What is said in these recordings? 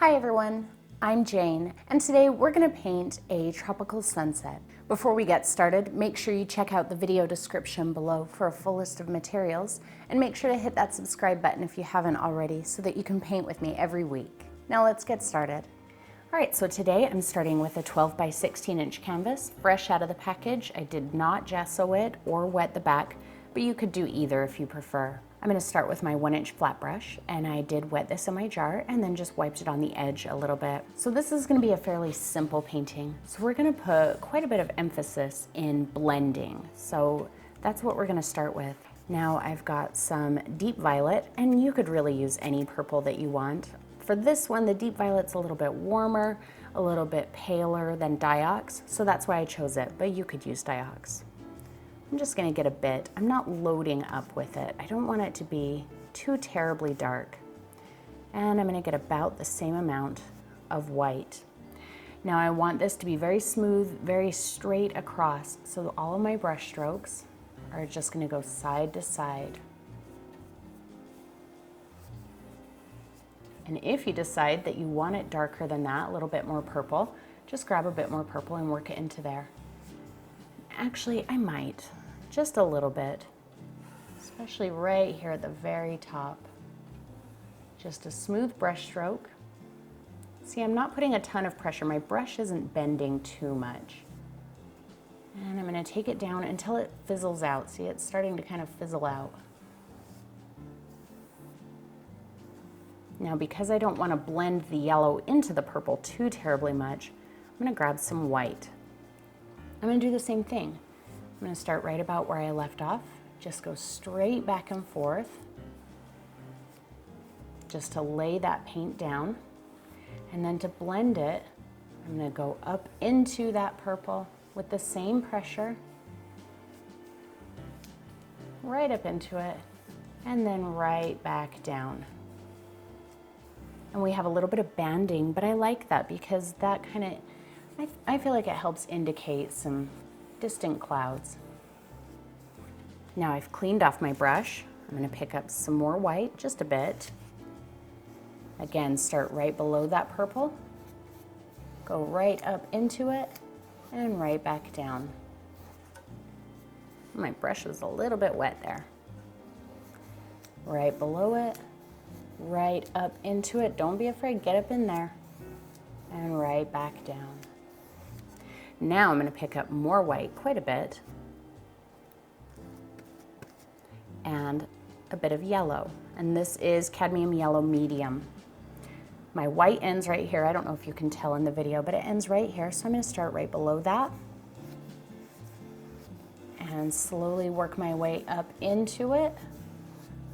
Hi everyone, I'm Jane, and today we're going to paint a tropical sunset. Before we get started, make sure you check out the video description below for a full list of materials, and make sure to hit that subscribe button if you haven't already so that you can paint with me every week. Now let's get started. Alright, so today I'm starting with a 12 by 16 inch canvas, fresh out of the package. I did not gesso it or wet the back, but you could do either if you prefer. I'm going to start with my 1-inch flat brush, and I did wet this in my jar and then just wiped it on the edge a little bit. So this is going to be a fairly simple painting. So we're going to put quite a bit of emphasis in blending. So that's what we're going to start with. Now I've got some deep violet, and you could really use any purple that you want. For this one, the deep violet's a little bit warmer, a little bit paler than Diox, so that's why I chose it, but you could use Diox. I'm just going to get a bit. I'm not loading up with it. I don't want it to be too terribly dark. And I'm going to get about the same amount of white. Now I want this to be very smooth, very straight across, so all of my brush strokes are just going to go side to side. And if you decide that you want it darker than that, a little bit more purple, just grab a bit more purple and work it into there. Actually, I might, just a little bit, especially right here at the very top. Just a smooth brush stroke. See, I'm not putting a ton of pressure. My brush isn't bending too much. And I'm going to take it down until it fizzles out. See, it's starting to kind of fizzle out. Now, because I don't want to blend the yellow into the purple too terribly much, I'm going to grab some white. I'm going to do the same thing. I'm going to start right about where I left off. Just go straight back and forth, just to lay that paint down. And then to blend it, I'm going to go up into that purple with the same pressure, right up into it, and then right back down. And we have a little bit of banding, but I like that because that kind of, I feel like it helps indicate some distant clouds. Now I've cleaned off my brush. I'm going to pick up some more white, just a bit. Again, start right below that purple. Go right up into it and right back down. My brush was a little bit wet there. Right below it, right up into it. Don't be afraid, get up in there. And right back down. Now I'm going to pick up more white, quite a bit, and a bit of yellow. And this is cadmium yellow medium. My white ends right here. I don't know if you can tell in the video, but it ends right here. So I'm going to start right below that and slowly work my way up into it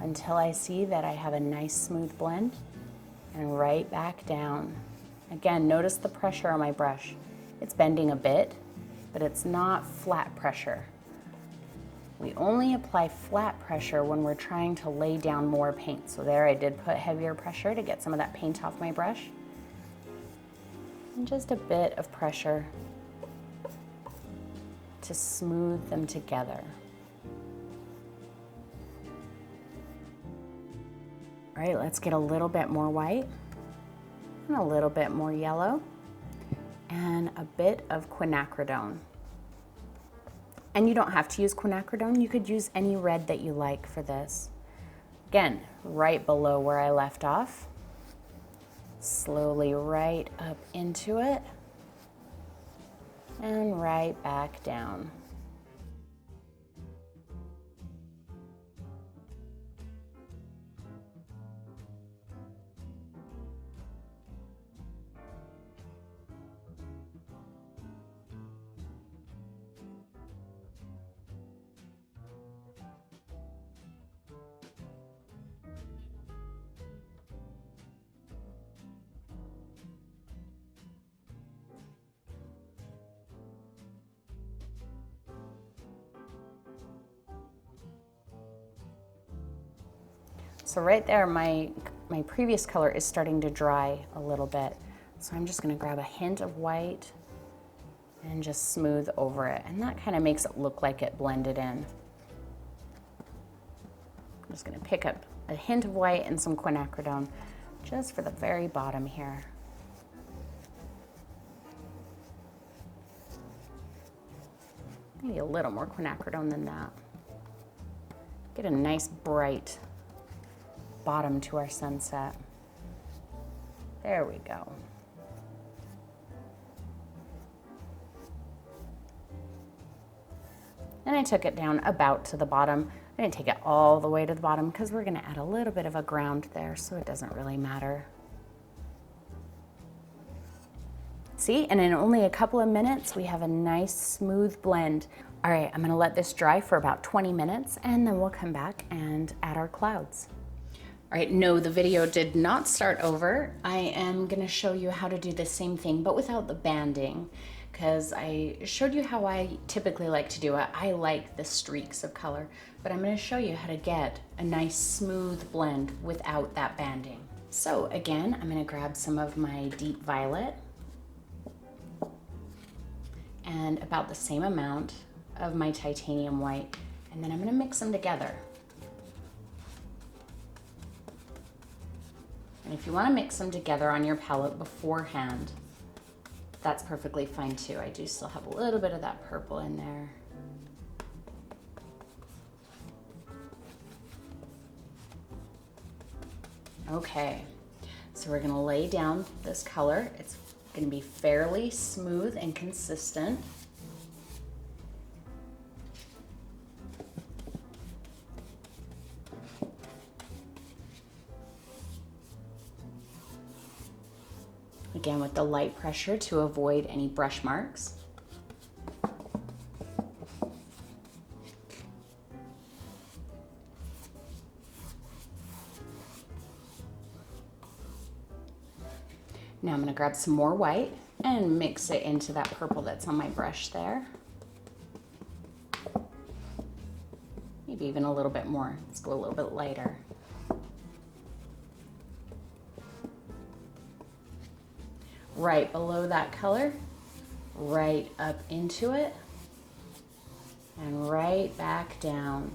until I see that I have a nice smooth blend, and right back down. Again, notice the pressure on my brush. It's bending a bit, but it's not flat pressure. We only apply flat pressure when we're trying to lay down more paint. So there I did put heavier pressure to get some of that paint off my brush. And just a bit of pressure to smooth them together. All right, let's get a little bit more white and a little bit more yellow, and a bit of quinacridone. And you don't have to use quinacridone, you could use any red that you like for this. Again, right below where I left off, slowly right up into it, and right back down. So right there, my previous color is starting to dry a little bit. So I'm just going to grab a hint of white and just smooth over it. And that kind of makes it look like it blended in. I'm just going to pick up a hint of white and some quinacridone just for the very bottom here. Maybe a little more quinacridone than that. Get a nice bright bottom to our sunset. There we go. And I took it down about to the bottom. I didn't take it all the way to the bottom because we're gonna add a little bit of a ground there, so it doesn't really matter. See, and in only a couple of minutes, we have a nice smooth blend. All right, I'm gonna let this dry for about 20 minutes and then we'll come back and add our clouds. All right, no, the video did not start over. I am gonna show you how to do the same thing, but without the banding, because I showed you how I typically like to do it. I like the streaks of color, but I'm gonna show you how to get a nice smooth blend without that banding. So again, I'm gonna grab some of my deep violet and about the same amount of my titanium white, and then I'm gonna mix them together. And if you wanna mix them together on your palette beforehand, that's perfectly fine too. I do still have a little bit of that purple in there. Okay, so we're gonna lay down this color. It's gonna be fairly smooth and consistent. Again, with the light pressure to avoid any brush marks. Now I'm going to grab some more white and mix it into that purple that's on my brush there. Maybe even a little bit more. Let's go a little bit lighter. Right below that color, right up into it, and right back down.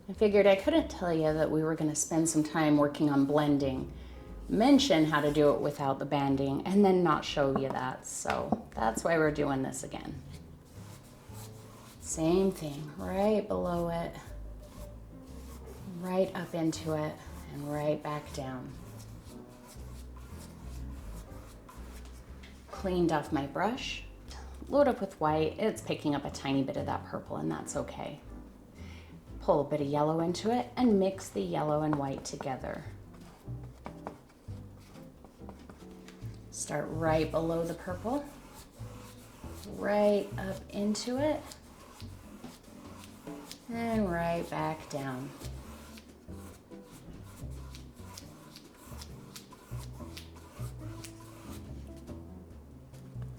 I figured I couldn't tell you that we were going to spend some time working on blending, mention how to do it without the banding, and then not show you that. So that's why we're doing this again. Same thing, right below it, right up into it, and right back down. Cleaned off my brush, load up with white. It's picking up a tiny bit of that purple, and that's okay. Pull a bit of yellow into it and mix the yellow and white together. Start right below the purple, right up into it, and right back down.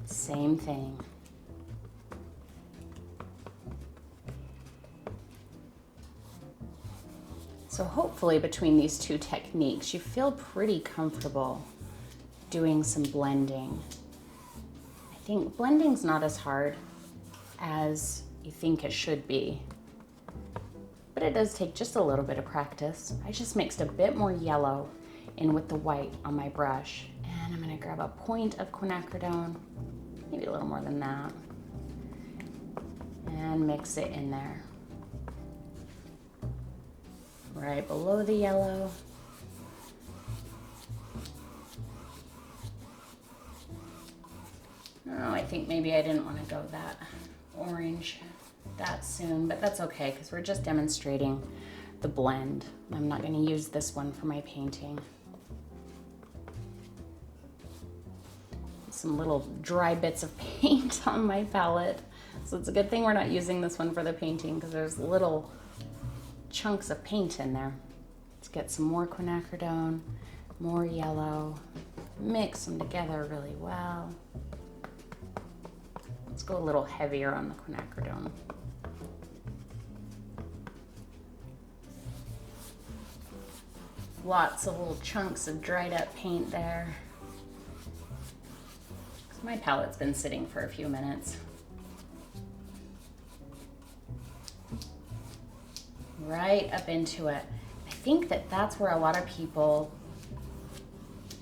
Same thing. So hopefully between these two techniques, you feel pretty comfortable doing some blending. I think blending's not as hard as you think it should be, but it does take just a little bit of practice. I just mixed a bit more yellow in with the white on my brush, and I'm gonna grab a point of quinacridone, maybe a little more than that, and mix it in there. Right below the yellow. Oh, I think maybe I didn't want to go that orange that soon, but that's okay because we're just demonstrating the blend. I'm not going to use this one for my painting. Some little dry bits of paint on my palette. So it's a good thing we're not using this one for the painting because there's little chunks of paint in there. Let's get some more quinacridone, more yellow, mix them together really well. Let's go a little heavier on the quinacridone. Lots of little chunks of dried up paint there. My palette's been sitting for a few minutes. Right up into it. think that that's where a lot of people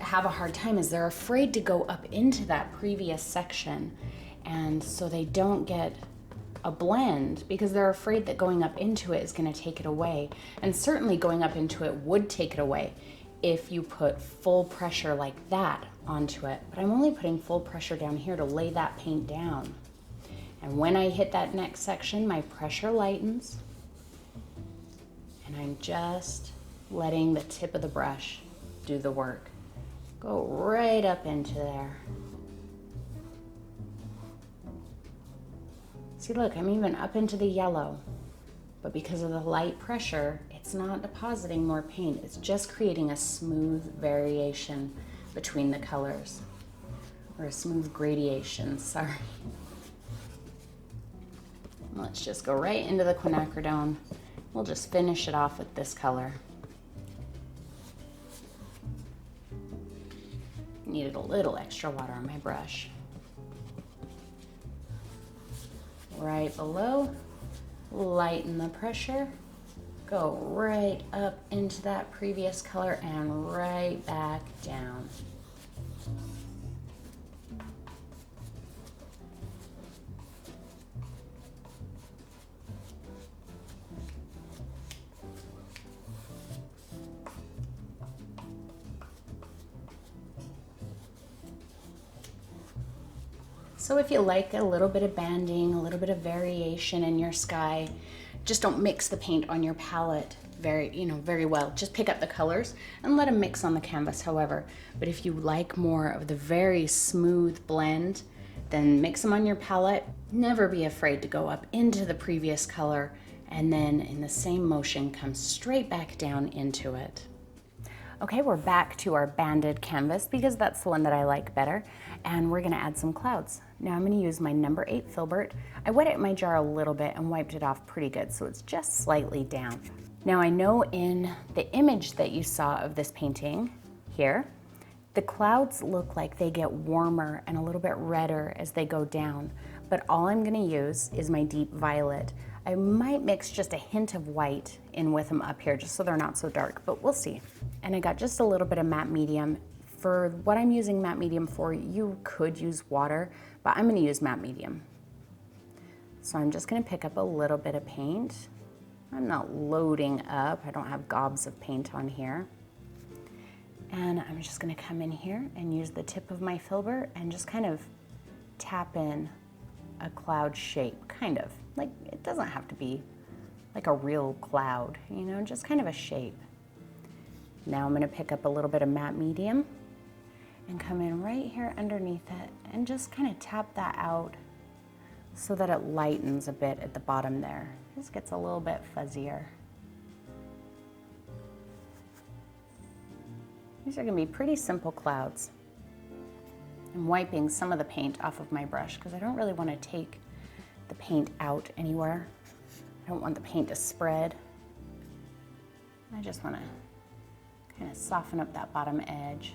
have a hard time, is they're afraid to go up into that previous section, and so they don't get a blend because they're afraid that going up into it is going to take it away. And certainly going up into it would take it away if you put full pressure like that onto it. But I'm only putting full pressure down here to lay that paint down. And when I hit that next section, my pressure lightens, and I'm just letting the tip of the brush do the work. Go right up into there. See, look, I'm even up into the yellow, but because of the light pressure, it's not depositing more paint. It's just creating a smooth variation between the colors, or a smooth gradation, sorry. Let's just go right into the quinacridone. We'll just finish it off with this color. Needed a little extra water on my brush. Right below, lighten the pressure, go right up into that previous color and right back down. So if you like a little bit of banding, a little bit of variation in your sky, just don't mix the paint on your palette very well. Just pick up the colors and let them mix on the canvas, however. But if you like more of the very smooth blend, then mix them on your palette. Never be afraid to go up into the previous color and then in the same motion come straight back down into it. Okay, we're back to our banded canvas because that's the one that I like better, and we're gonna add some clouds. Now I'm gonna use my number 8 filbert. I wet it in my jar a little bit and wiped it off pretty good, so it's just slightly damp. Now I know in the image that you saw of this painting here, the clouds look like they get warmer and a little bit redder as they go down, but all I'm gonna use is my deep violet. I might mix just a hint of white in with them up here just so they're not so dark, but we'll see. And I got just a little bit of matte medium. For what I'm using matte medium for, you could use water, but I'm gonna use matte medium. So I'm just gonna pick up a little bit of paint. I'm not loading up, I don't have gobs of paint on here. And I'm just gonna come in here and use the tip of my filbert and just kind of tap in a cloud shape, kind of. Like, it doesn't have to be like a real cloud, you know, just kind of a shape. Now I'm gonna pick up a little bit of matte medium and come in right here underneath it and just kind of tap that out so that it lightens a bit at the bottom there. Just gets a little bit fuzzier. These are gonna be pretty simple clouds. I'm wiping some of the paint off of my brush because I don't really want to take the paint out anywhere. I don't want the paint to spread. I just want to kind of soften up that bottom edge.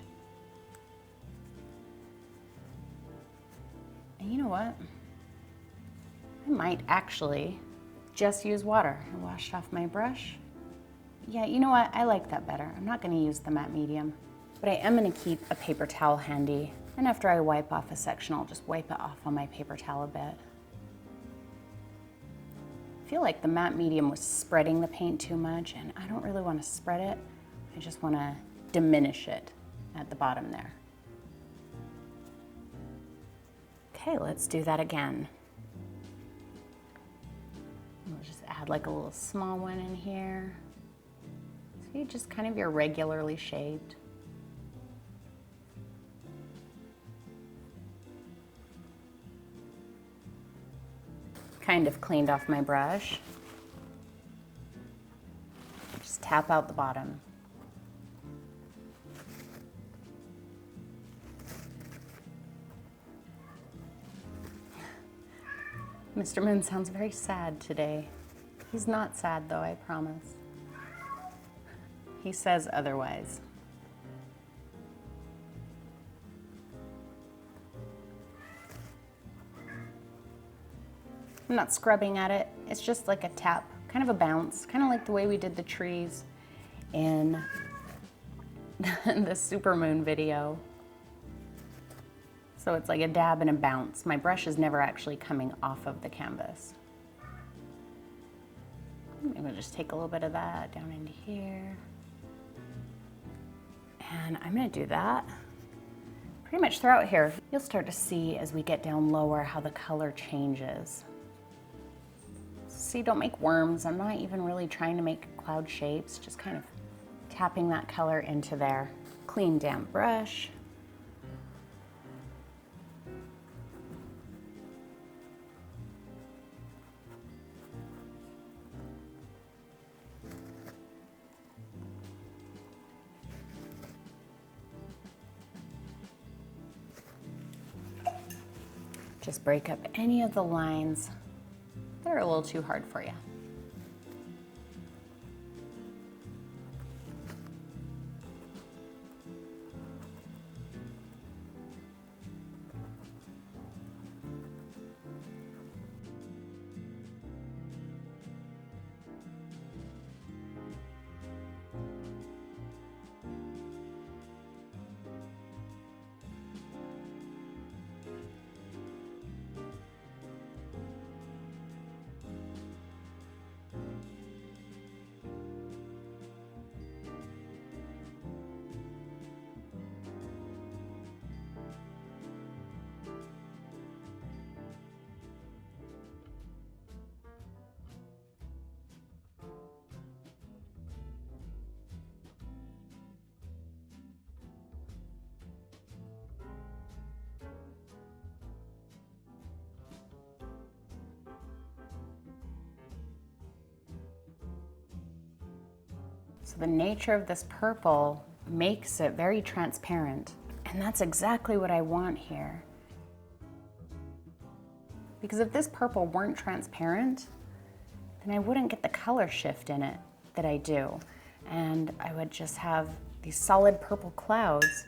And you know what? I might actually just use water. I washed off my brush. Yeah, you know what? I like that better. I'm not going to use the matte medium, but I am going to keep a paper towel handy. And after I wipe off a section, I'll just wipe it off on my paper towel a bit. I feel like the matte medium was spreading the paint too much, and I don't really want to spread it. I just want to diminish it at the bottom there. Okay, let's do that again. We'll just add like a little small one in here. See, just kind of irregularly shaped. Kind of cleaned off my brush. Just tap out the bottom. Mr. Moon sounds very sad today. He's not sad though, I promise. He says otherwise. I'm not scrubbing at it. It's just like a tap, kind of a bounce, kind of like the way we did the trees in the supermoon video. So it's like a dab and a bounce. My brush is never actually coming off of the canvas. Maybe we'll just take a little bit of that down into here. And I'm gonna do that pretty much throughout here. You'll start to see as we get down lower how the color changes. See, don't make worms. I'm not even really trying to make cloud shapes, just kind of tapping that color into there. Clean, damp brush. Just break up any of the lines that are a little too hard for you. So the nature of this purple makes it very transparent, and that's exactly what I want here. Because if this purple weren't transparent, then I wouldn't get the color shift in it that I do. And I would just have these solid purple clouds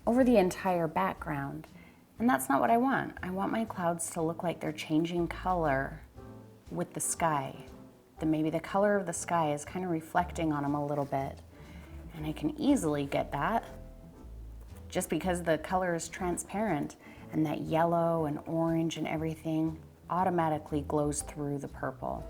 over the entire background. And that's not what I want. I want my clouds to look like they're changing color with the sky. That maybe the color of the sky is kind of reflecting on them a little bit. And I can easily get that just because the color is transparent and that yellow and orange and everything automatically glows through the purple.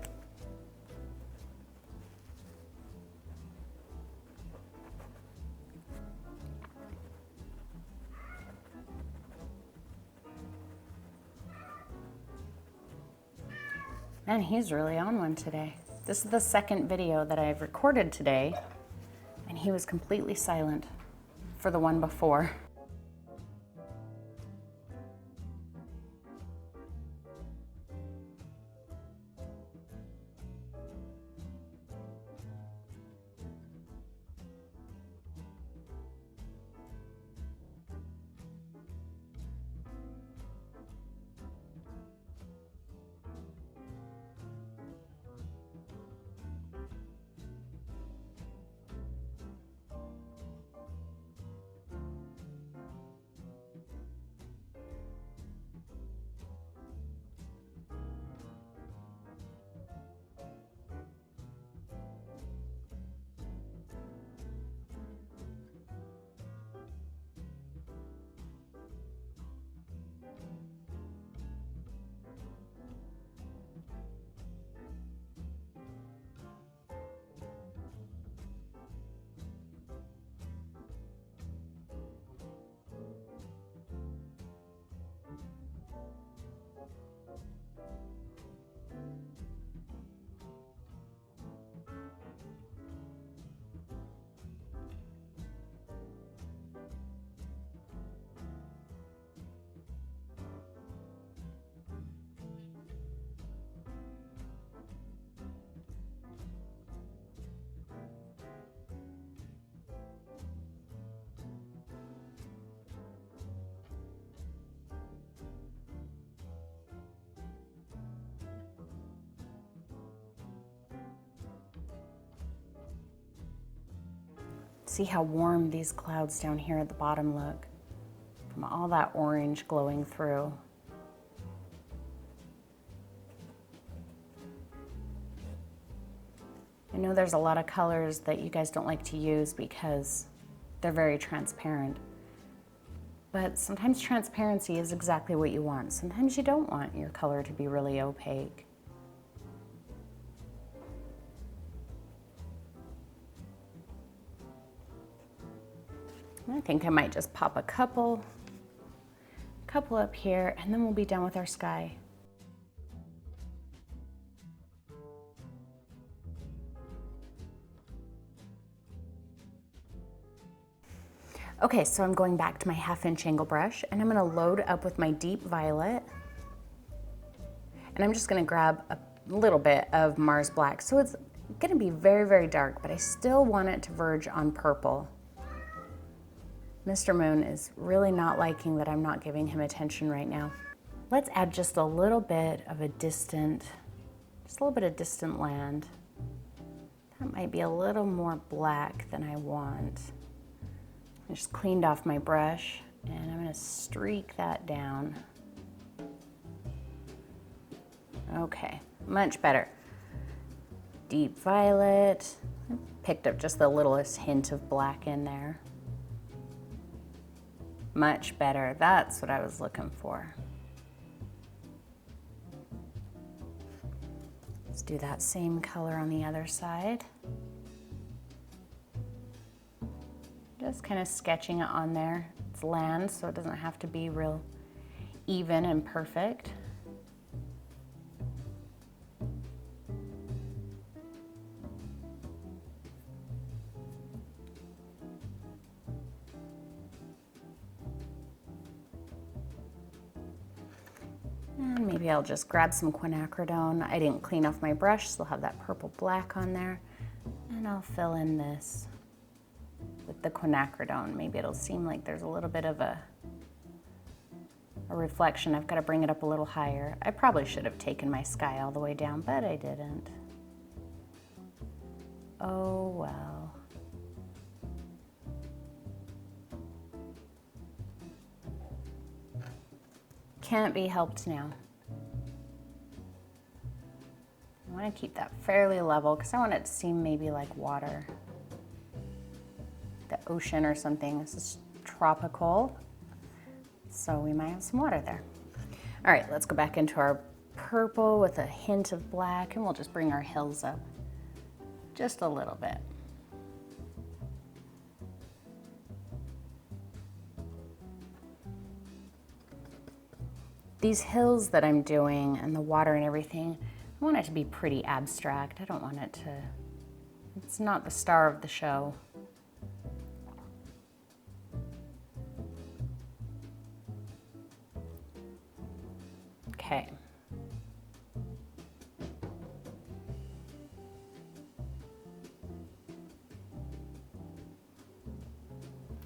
Man, he's really on one today. This is the second video that I've recorded today, and he was completely silent for the one before. See how warm these clouds down here at the bottom look, from all that orange glowing through. I know there's a lot of colors that you guys don't like to use because they're very transparent. But sometimes transparency is exactly what you want. Sometimes you don't want your color to be really opaque. I think I might just pop a couple up here, and then we'll be done with our sky. Okay, so I'm going back to my 1/2" angle brush, and I'm gonna load up with my deep violet. And I'm just gonna grab a little bit of Mars Black. So it's gonna be very, very dark, but I still want it to verge on purple. Mr. Moon is really not liking that I'm not giving him attention right now. Let's add just a little bit of distant land. That might be a little more black than I want. I just cleaned off my brush, and I'm gonna streak that down. Okay, much better. Deep violet. Picked up just the littlest hint of black in there. Much better, that's what I was looking for. Let's do that same color on the other side. Just kind of sketching it on there. It's land, so it doesn't have to be real even and perfect. And maybe I'll just grab some quinacridone. I didn't clean off my brush, so I'll have that purple black on there. And I'll fill in this with the quinacridone. Maybe it'll seem like there's a little bit of a reflection. I've got to bring it up a little higher. I probably should have taken my sky all the way down, but I didn't. Oh well. Can't be helped now. I want to keep that fairly level because I want it to seem maybe like water. The ocean or something. This is tropical, so we might have some water there. All right, let's go back into our purple with a hint of black, and we'll just bring our hills up just a little bit. These hills that I'm doing and the water and everything, I want it to be pretty abstract. I don't want it to, it's not the star of the show. Okay.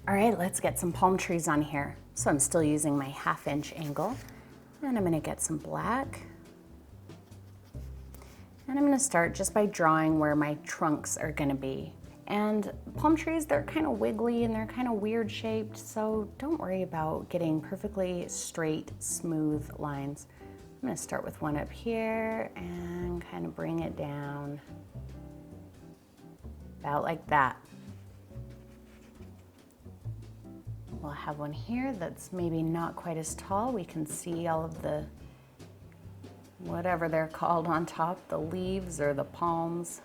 All right, let's get some palm trees on here. So I'm still using my 1/2" angle, and I'm gonna get some black. And I'm gonna start just by drawing where my trunks are gonna be. And palm trees, they're kind of wiggly and they're kind of weird shaped, so don't worry about getting perfectly straight, smooth lines. I'm gonna start with one up here and kind of bring it down. About like that. We'll have one here that's maybe not quite as tall. We can see all of the, whatever they're called on top, the leaves or the palms.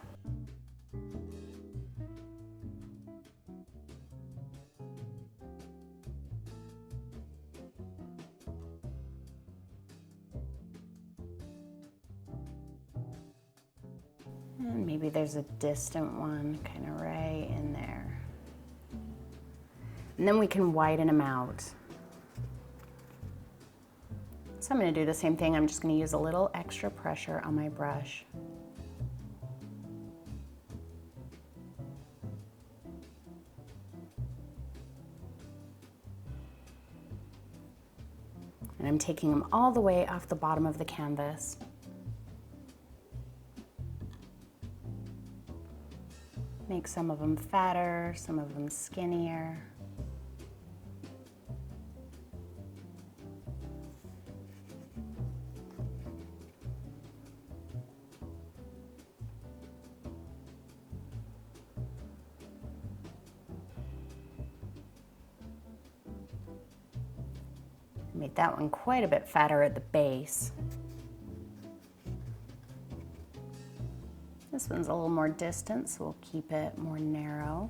And maybe there's a distant one kind of right in there. And then we can widen them out. So I'm going to do the same thing. I'm just going to use a little extra pressure on my brush. And I'm taking them all the way off the bottom of the canvas. Make some of them fatter, some of them skinnier. Made that one quite a bit fatter at the base. This one's a little more distant, so we'll keep it more narrow.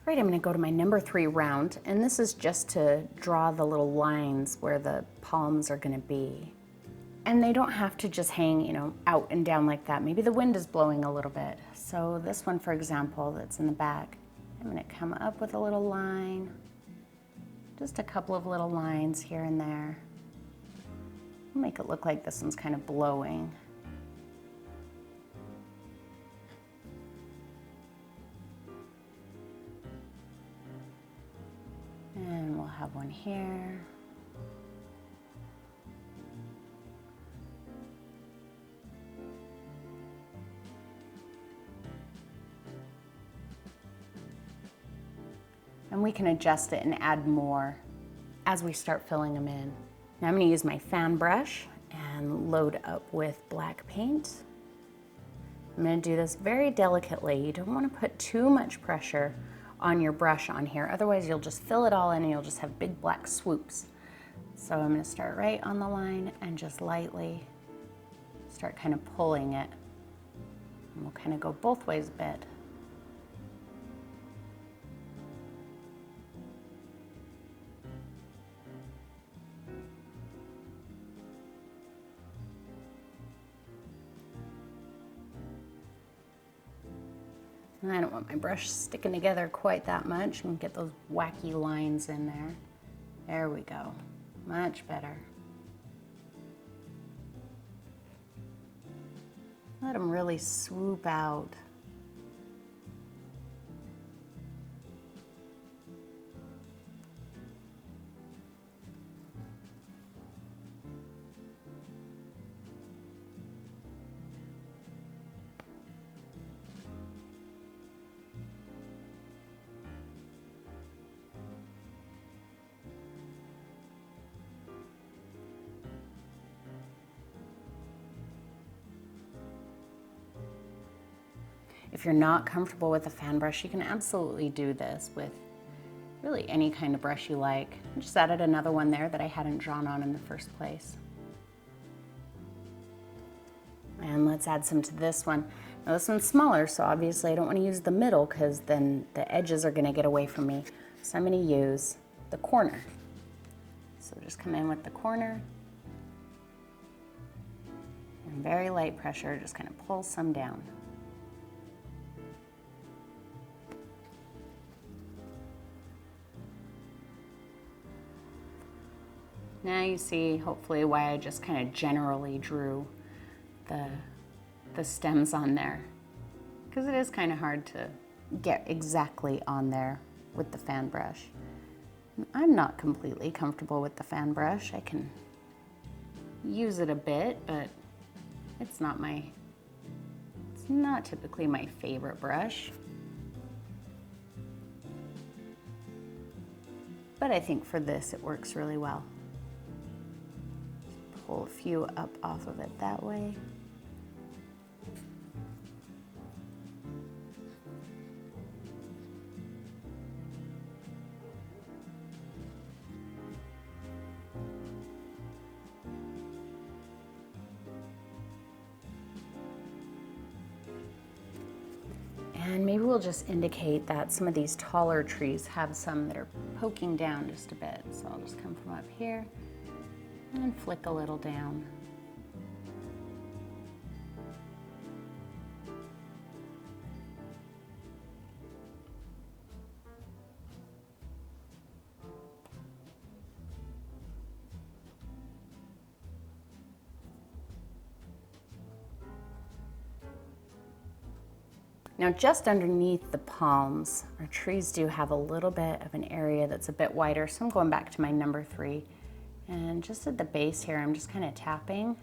All right, I'm going to go to my number 3 round, and this is just to draw the little lines where the palms are going to be. And they don't have to just hang, you know, out and down like that. Maybe the wind is blowing a little bit. So this one, for example, that's in the back, I'm going to come up with a little line, just a couple of little lines here and there. Make it look like this one's kind of blowing. And we'll have one here. And we can adjust it and add more as we start filling them in. Now I'm going to use my fan brush and load up with black paint. I'm going to do this very delicately. You don't want to put too much pressure on your brush on here, otherwise you'll just fill it all in and you'll just have big black swoops. So I'm going to start right on the line and just lightly start kind of pulling it. And we'll kind of go both ways a bit. And I don't want my brush sticking together quite that much and get those wacky lines in there. There we go, much better. Let them really swoop out. If you're not comfortable with a fan brush, you can absolutely do this with really any kind of brush you like. I just added another one there that I hadn't drawn on in the first place. And let's add some to this one. Now this one's smaller, so obviously I don't want to use the middle because then the edges are going to get away from me. So I'm going to use the corner. So just come in with the corner. And very light pressure, just kind of pull some down. Now you see, hopefully, why I just kind of generally drew the stems on there. Because it is kind of hard to get exactly on there with the fan brush. I'm not completely comfortable with the fan brush. I can use it a bit, but it's not typically my favorite brush. But I think for this, it works really well. Pull a few up off of it that way. And maybe we'll just indicate that some of these taller trees have some that are poking down just a bit. So I'll just come from up here and flick a little down. Now just underneath the palms, our trees do have a little bit of an area that's a bit wider, so I'm going back to my number 3. And just at the base here, I'm just kind of tapping,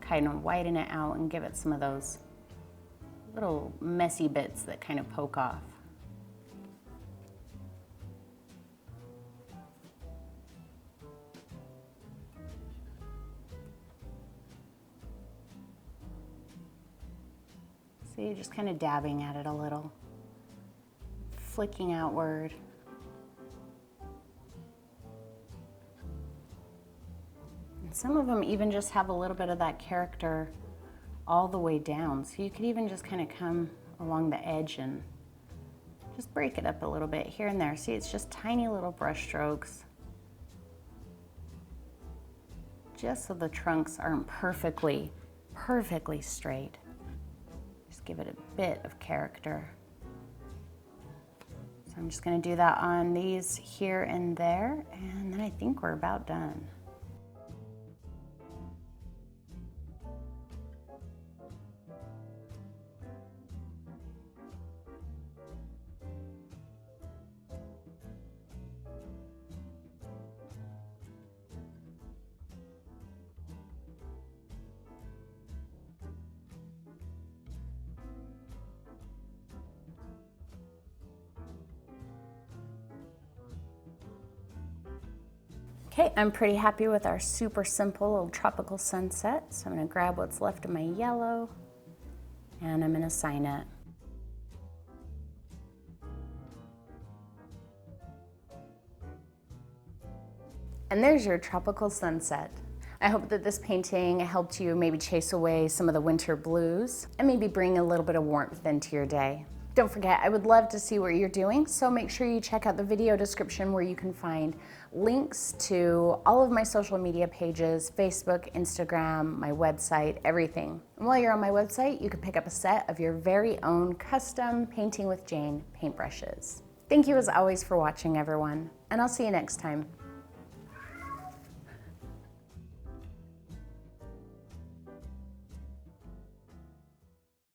kind of widen it out and give it some of those little messy bits that kind of poke off. See, just kind of dabbing at it a little, flicking outward. And some of them even just have a little bit of that character all the way down. So you could even just kind of come along the edge and just break it up a little bit here and there. See, it's just tiny little brush strokes, just so the trunks aren't perfectly straight. Just give it a bit of character. So I'm just going to do that on these here and there, and then I think we're about done. Okay, I'm pretty happy with our super simple little tropical sunset. So I'm gonna grab what's left of my yellow and I'm gonna sign it. And there's your tropical sunset. I hope that this painting helped you maybe chase away some of the winter blues and maybe bring a little bit of warmth into your day. Don't forget, I would love to see what you're doing, so make sure you check out the video description where you can find links to all of my social media pages, Facebook, Instagram, my website, everything. And while you're on my website, you can pick up a set of your very own custom Painting with Jane paintbrushes. Thank you as always for watching, everyone, and I'll see you next time.